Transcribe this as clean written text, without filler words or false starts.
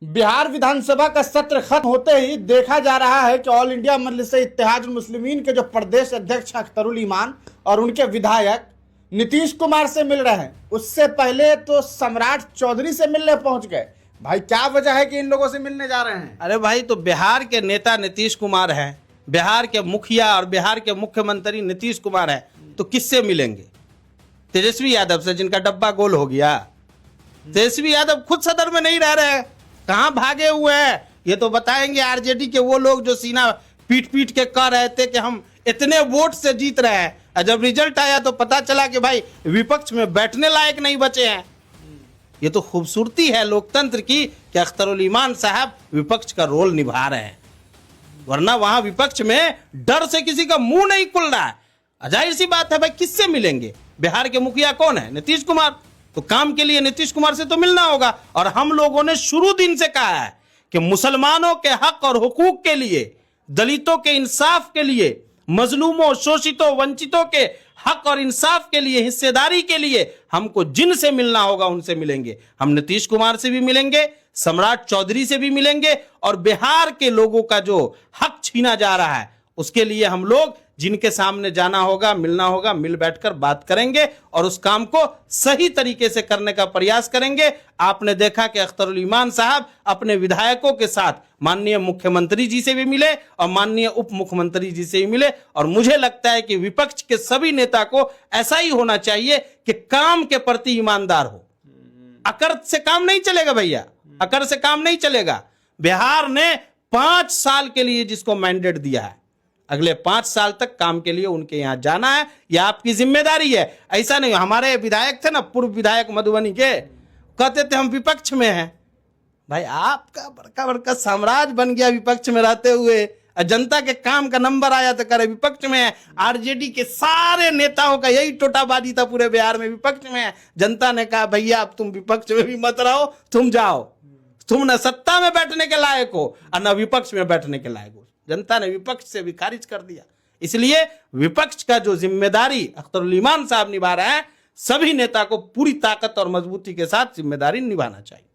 बिहार विधानसभा का सत्र खत्म होते ही देखा जा रहा है कि ऑल इंडिया मजलिस इत्तेहादुल मुस्लिमीन के जो प्रदेश अध्यक्ष अख्तरुल ईमान और उनके विधायक नीतीश कुमार से मिल रहे हैं। उससे पहले तो सम्राट चौधरी से मिलने पहुंच गए। भाई क्या वजह है कि इन लोगों से मिलने जा रहे हैं? अरे भाई, तो बिहार के नेता नीतीश कुमार हैं, बिहार के मुखिया और बिहार के मुख्यमंत्री नीतीश कुमार हैं, तो किससे मिलेंगे? तेजस्वी यादव से, जिनका डब्बा गोल हो गया। तेजस्वी यादव खुद सदर में नहीं रह रहे हैं, कहां भागे हुए हैं? ये तो बताएंगे आरजेडी के वो लोग जो सीना पीट पीट के कह रहे थे कि हम इतने वोट से जीत रहे हैं, और जब रिजल्ट आया तो पता चला कि भाई विपक्ष में बैठने लायक नहीं बचे हैं। ये तो खूबसूरती है लोकतंत्र की कि अख्तरुल ईमान साहब विपक्ष का रोल निभा रहे हैं, वरना वहां विपक्ष में डर से किसी का मुंह नहीं खुल रहा है। जाहिर सी बात है भाई, किससे मिलेंगे? बिहार के मुखिया कौन है? नीतीश कुमार। तो काम के लिए नीतीश कुमार से तो मिलना होगा। और हम लोगों ने शुरू दिन से कहा है कि मुसलमानों के हक और हुकूक के लिए, दलितों के इंसाफ के लिए, मजलूमों, शोषितों, वंचितों के हक और इंसाफ के लिए, हिस्सेदारी के लिए हमको जिनसे मिलना होगा उनसे मिलेंगे। हम नीतीश कुमार से भी मिलेंगे, सम्राट चौधरी से भी मिलेंगे, और बिहार के लोगों का जो हक छीना जा रहा है उसके लिए हम लोग जिनके सामने जाना होगा, मिलना होगा, मिल बैठकर बात करेंगे और उस काम को सही तरीके से करने का प्रयास करेंगे। आपने देखा कि अख्तरुल ईमान साहब अपने विधायकों के साथ माननीय मुख्यमंत्री जी से भी मिले और माननीय उप मुख्यमंत्री जी से भी मिले। और मुझे लगता है कि विपक्ष के सभी नेता को ऐसा ही होना चाहिए कि काम के प्रति ईमानदार हो। अकड़ से काम नहीं चलेगा भैया, अकड़ से काम नहीं चलेगा। बिहार ने 5 साल के लिए जिसको मैंडेट दिया है, अगले 5 साल तक काम के लिए उनके यहां जाना है, यह आपकी जिम्मेदारी है। ऐसा नहीं, हमारे विधायक थे ना, पूर्व विधायक मधुबनी के, कहते थे हम विपक्ष में हैं। भाई आपका बड़का बड़का साम्राज्य बन गया विपक्ष में रहते हुए, जनता के काम का नंबर आया तो करे विपक्ष में है। आरजेडी के सारे नेताओं का यही टोटाबाजी था पूरे बिहार में, विपक्ष में है। जनता ने कहा भैया अब तुम विपक्ष में भी मत रहो, तुम जाओ, तुम न सत्ता में बैठने के लायक हो और न विपक्ष में बैठने के लायक हो। जनता ने विपक्ष से भी खारिज कर दिया। इसलिए विपक्ष का जो जिम्मेदारी अख्तरुल ईमान साहब निभा रहे हैं, सभी नेता को पूरी ताकत और मजबूती के साथ जिम्मेदारी निभाना चाहिए।